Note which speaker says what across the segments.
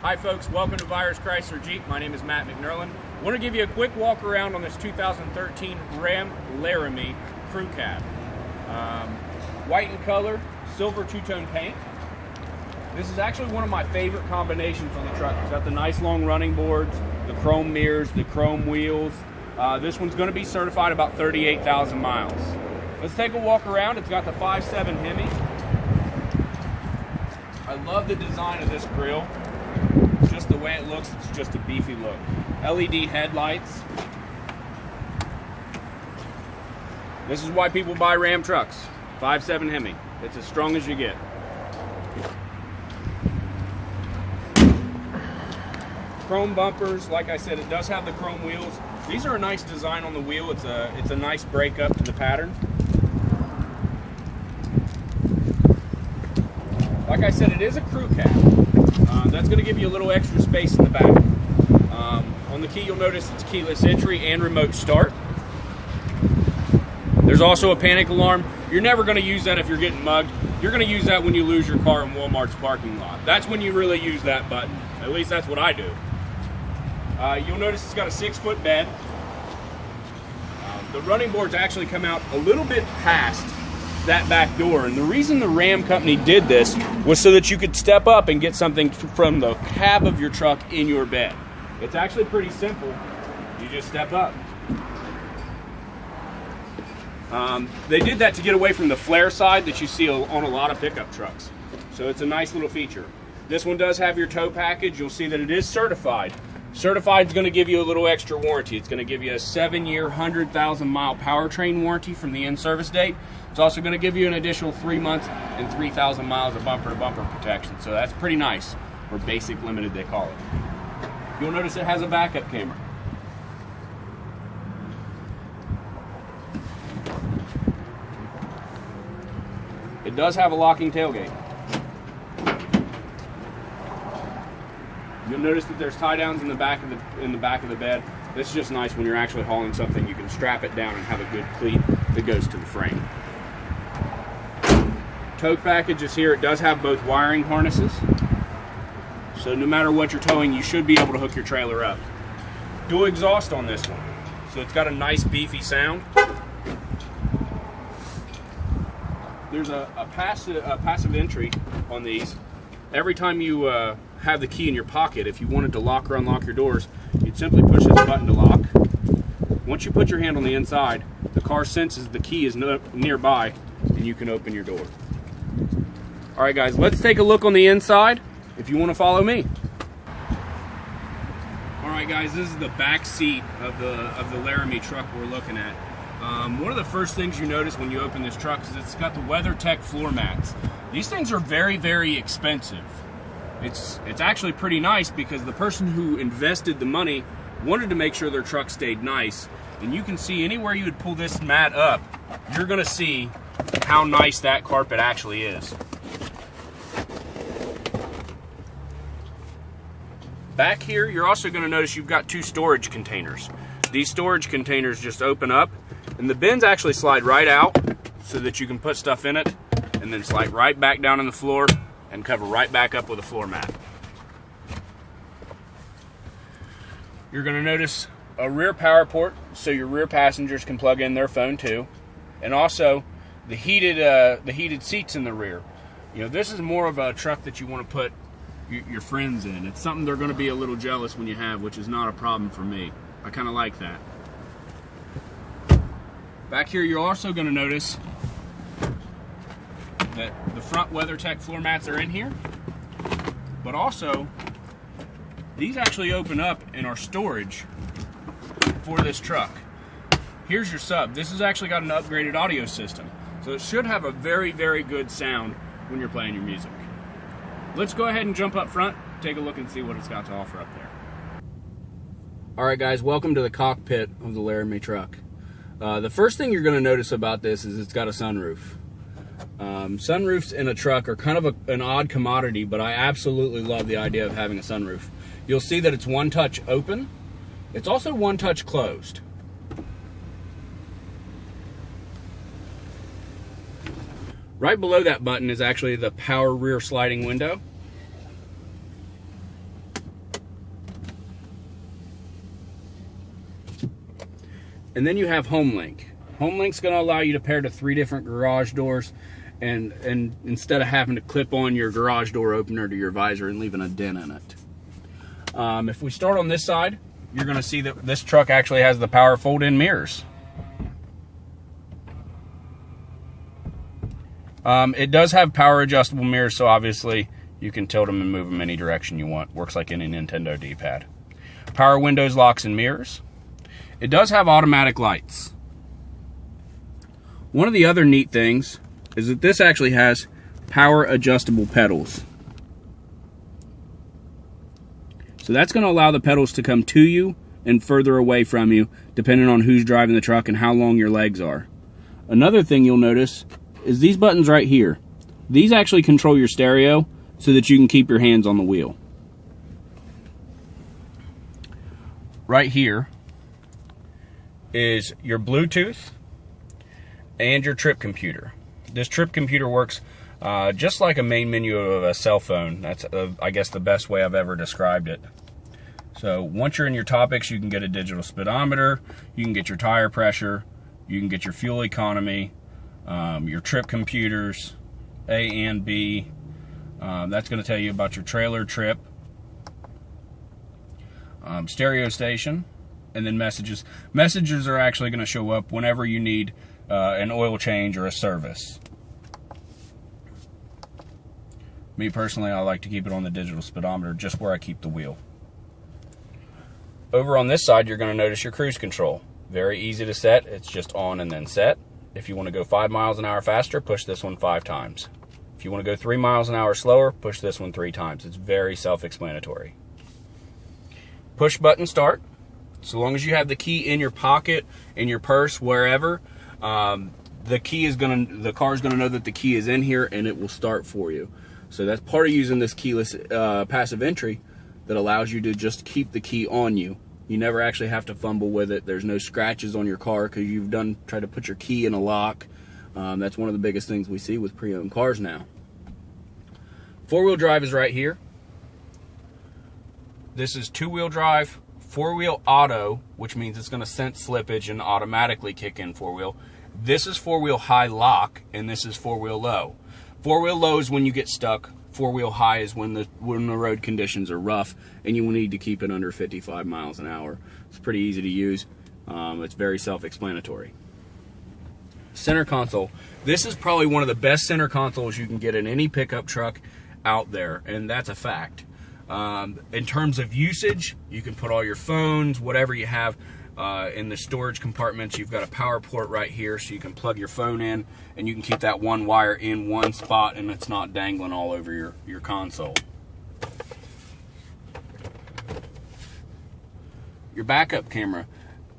Speaker 1: Hi folks, welcome to Buyers Chrysler Jeep. My name is Matt McNerlin. I want to give you a quick walk around on this 2013 Ram Laramie Crew Cab. White in color, silver two-tone paint. This is actually one of my favorite combinations on the truck. It's got the nice long running boards, the chrome mirrors, the chrome wheels. This one's going to be certified about 38,000 miles. Let's take a walk around. It's got the 5.7 Hemi. I love the design of this grille. Just the way it looks, it's just a beefy look. LED headlights. This is why people buy Ram trucks. 5.7 Hemi. It's as strong as you get. Chrome bumpers. Like I said, it does have the chrome wheels. These are a nice design on the wheel. It's a nice break up to the pattern. Like I said, it is a crew cab. That's going to give you a little extra space in the back. On the key, you'll notice it's keyless entry and remote start. There's also a panic alarm. You're never going to use that if you're getting mugged. You're going to use that when you lose your car in Walmart's parking lot. That's when you really use that button. At least that's what I do. You'll notice it's got a 6-foot bed. The running boards actually come out a little bit past that back door, and the reason the Ram company did this was so that you could step up and get something from the cab of your truck in your bed. It's actually pretty simple. You just step up. They did that to get away from the flare side that you see on a lot of pickup trucks. So it's a nice little feature. This one does have your tow package. You'll see that it is certified. Certified is going to give you a little extra warranty. It's going to give you a 7-year, 100,000-mile powertrain warranty from the in-service date. It's also going to give you an additional 3 months and 3,000 miles of bumper-to-bumper protection. So that's pretty nice, or basic limited they call it. You'll notice it has a backup camera. It does have a locking tailgate. You'll notice that there's tie downs in the back of the bed. This is just nice when you're actually hauling something. You can strap it down and have a good cleat that goes to the frame. Tow package is here. It does have both wiring harnesses. So no matter what you're towing, you should be able to hook your trailer up. Dual exhaust on this one. So it's got a nice beefy sound. There's a passive entry on these. Every time you have the key in your pocket, if you wanted to lock or unlock your doors, you'd simply push this button to lock. Once you put your hand on the inside, the car senses the key is nearby, and you can open your door. All right, guys, let's take a look on the inside if you want to follow me. All right, guys, this is the back seat of the Laramie truck we're looking at. One of the first things you notice when you open this truck is it's got the WeatherTech floor mats. These things are very, very expensive. It's actually pretty nice because the person who invested the money wanted to make sure their truck stayed nice. And you can see anywhere you would pull this mat up, you're going to see how nice that carpet actually is. Back here, you're also going to notice you've got 2 storage containers. These storage containers just open up, and the bins actually slide right out so that you can put stuff in it and then slide right back down on the floor and cover right back up with a floor mat. You're going to notice a rear power port so your rear passengers can plug in their phone too, and also the heated seats in the rear. You know, this is more of a truck that you want to put your friends in. It's something they're going to be a little jealous when you have, which is not a problem for me. I kind of like that. Back here, you're also going to notice that the front WeatherTech floor mats are in here, but also these actually open up and are storage for this truck. Here's your sub. This has actually got an upgraded audio system, so it should have a very, very good sound when you're playing your music. Let's go ahead and jump up front, take a look and see what it's got to offer up there. All right, guys, welcome to the cockpit of the Laramie truck. The first thing you're going to notice about this is it's got a sunroof. Sunroofs in a truck are kind of an odd commodity, but I absolutely love the idea of having a sunroof. You'll see that it's one touch open. It's also one touch closed. Right below that button is actually the power rear sliding window. And then you have HomeLink. HomeLink's going to allow you to pair to 3 different garage doors, and instead of having to clip on your garage door opener to your visor and leaving a dent in it. If we start on this side, you're going to see that this truck actually has the power fold-in mirrors. It does have power adjustable mirrors, so obviously you can tilt them and move them any direction you want. Works like any Nintendo D-pad. Power windows, locks, and mirrors. It does have automatic lights. One of the other neat things is that this actually has power adjustable pedals. So that's going to allow the pedals to come to you and further away from you, depending on who's driving the truck and how long your legs are. Another thing you'll notice is these buttons right here. These actually control your stereo so that you can keep your hands on the wheel. Right here is your Bluetooth and your trip computer. This trip computer works just like a main menu of a cell phone. That's, I guess, the best way I've ever described it. So once you're in your topics, you can get a digital speedometer, you can get your tire pressure, you can get your fuel economy, your trip computers, A and B. That's going to tell you about your trailer trip, stereo station, and then messages. Messages are actually going to show up whenever you need an oil change or a service. Me personally, I like to keep it on the digital speedometer, just where I keep the wheel. Over on this side, you're going to notice your cruise control. Very easy to set. It's just on and then set. If you want to go 5 miles an hour faster, push this one 5 times. If you want to go 3 miles an hour slower, push this one 3 times. It's very self-explanatory. Push button start. So long as you have the key in your pocket, in your purse, wherever, the car is gonna know that the key is in here, and it will start for you. So that's part of using this keyless passive entry that allows you to just keep the key on you. You never actually have to fumble with it. There's no scratches on your car because you've tried to put your key in a lock. That's one of the biggest things we see with pre-owned cars now. 4-wheel drive is right here. This is 2-wheel drive, 4-wheel auto, which means it's going to sense slippage and automatically kick in 4-wheel. This is 4-wheel high lock, and this is 4-wheel low. 4-wheel low is when you get stuck. 4-wheel high is when the road conditions are rough and you will need to keep it under 55 miles an hour. It's pretty easy to use. It's very self-explanatory. Center console. This is probably one of the best center consoles you can get in any pickup truck out there, and that's a fact. In terms of usage, you can put all your phones, whatever you have in the storage compartments. You've got a power port right here, so you can plug your phone in, and you can keep that one wire in one spot, and it's not dangling all over your console. Your backup camera.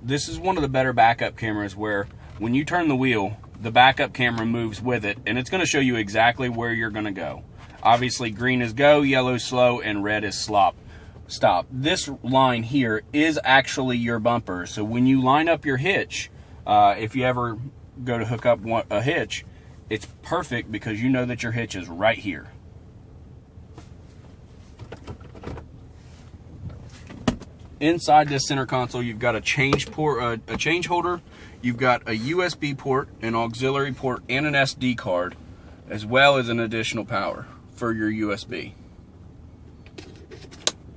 Speaker 1: This is one of the better backup cameras where when you turn the wheel, the backup camera moves with it, and it's going to show you exactly where you're going to go. Obviously, green is go, yellow is slow, and red is stop. This line here is actually your bumper. So when you line up your hitch, if you ever go to hook up a hitch, it's perfect because you know that your hitch is right here. Inside this center console, you've got a change port, a change holder. You've got a USB port, an auxiliary port, and an SD card, as well as an additional power for your USB.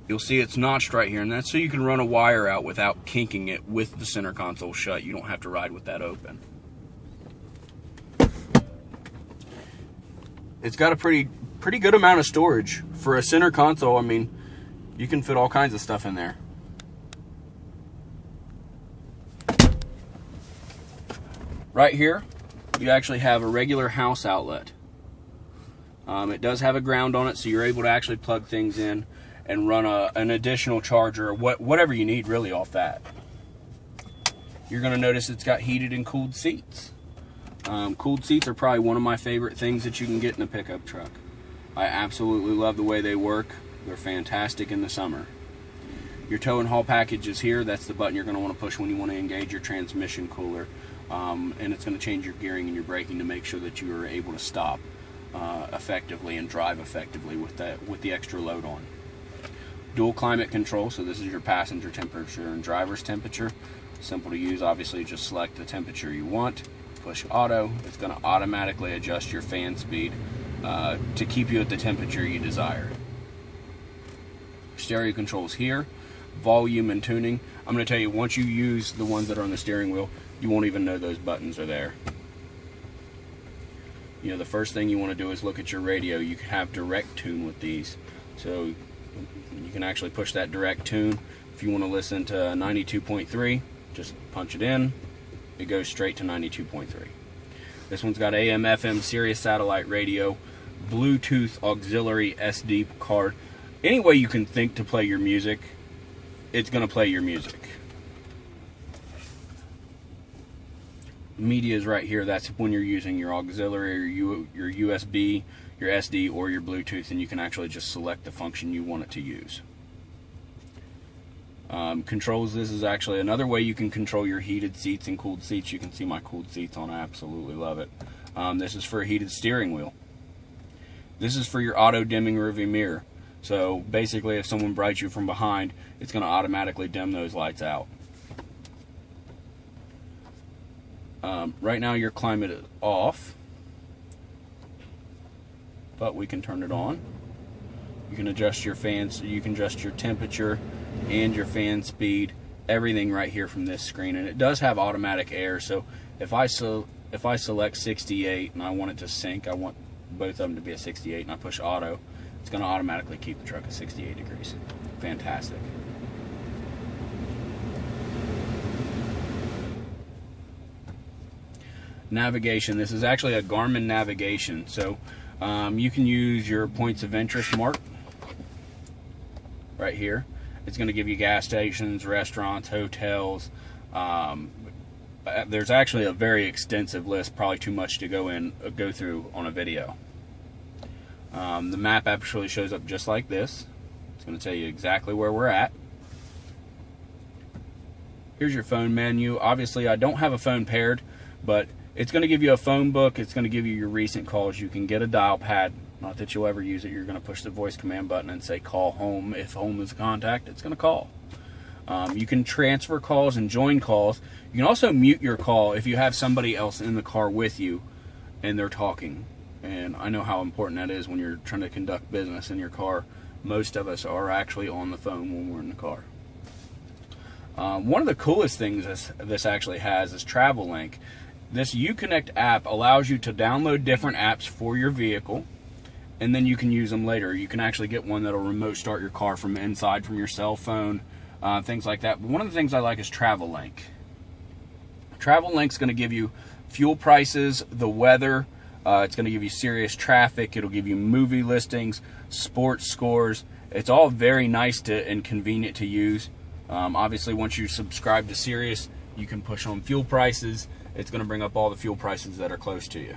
Speaker 1: You'll see it's notched right here, and that's so you can run a wire out without kinking it with the center console shut. You don't have to ride with that open. It's got a pretty good amount of storage for a center console. I mean, you can fit all kinds of stuff in there. Right here, you actually have a regular house outlet. It does have a ground on it, so you're able to actually plug things in and run an additional charger, or whatever you need really off that. You're going to notice it's got heated and cooled seats. Cooled seats are probably one of my favorite things that you can get in a pickup truck. I absolutely love the way they work. They're fantastic in the summer. Your tow and haul package is here. That's the button you're going to want to push when you want to engage your transmission cooler. And it's going to change your gearing and your braking to make sure that you are able to stop effectively and drive effectively with the extra load on. Dual climate control, so this is your passenger temperature and driver's temperature. Simple to use. Obviously, just select the temperature you want, push auto. It's going to automatically adjust your fan speed to keep you at the temperature you desire. Stereo controls here, volume and tuning. I'm going to tell you, once you use the ones that are on the steering wheel, you won't even know those buttons are there. You know, the first thing you want to do is look at your radio. You can have direct tune with these. So you can actually push that direct tune. If you want to listen to 92.3, just punch it in. It goes straight to 92.3. This one's got AM, FM, Sirius satellite radio, Bluetooth auxiliary SD card. Any way you can think to play your music, it's going to play your music. Media is right here. That's when you're using your auxiliary, or your USB, your SD, or your Bluetooth, and you can actually just select the function you want it to use. Controls, this is actually another way you can control your heated seats and cooled seats. You can see my cooled seats on. I absolutely love it. This is for a heated steering wheel. This is for your auto dimming rearview mirror. So basically, if someone brights you from behind, it's going to automatically dim those lights out. Right now your climate is off, but we can turn it on. You can adjust your fans, you can adjust your temperature and your fan speed, everything right here from this screen. And it does have automatic air, so if I select 68 and I want it to sync, I want both of them to be at 68, and I push auto, it's going to automatically keep the truck at 68 degrees. Fantastic. Navigation. This is actually a Garmin navigation, so you can use your points of interest mark right here. It's going to give you gas stations, restaurants, hotels. There's actually a very extensive list, probably too much to go through on a video. The map actually shows up just like this. It's going to tell you exactly where we're at. Here's your phone menu. Obviously, I don't have a phone paired, but it's going to give you a phone book. It's going to give you your recent calls. You can get a dial pad. Not that you'll ever use it. You're going to push the voice command button and say call home. If home is a contact, it's going to call. You can transfer calls and join calls. You can also mute your call if you have somebody else in the car with you and they're talking. And I know how important that is when you're trying to conduct business in your car. Most of us are actually on the phone when we're in the car. One of the coolest things this actually has is Travel Link. This Uconnect app allows you to download different apps for your vehicle, and then you can use them later. You can actually get one that'll remote start your car from inside from your cell phone, things like that. But one of the things I like is Travel Link. Travel Link's going to give you fuel prices, the weather. It's going to give you Sirius traffic. It'll give you movie listings, sports scores. It's all very nice and convenient to use. Obviously, once you subscribe to Sirius, you can push on fuel prices. It's going to bring up all the fuel prices that are close to you.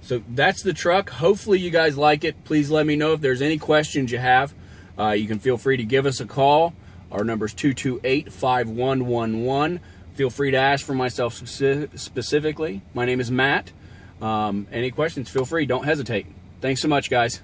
Speaker 1: So that's the truck. Hopefully you guys like it. Please let me know if there's any questions you have. You can feel free to give us a call. Our number is 228-5111. Feel free to ask for myself specifically. My name is Matt. Any questions, feel free. Don't hesitate. Thanks so much, guys.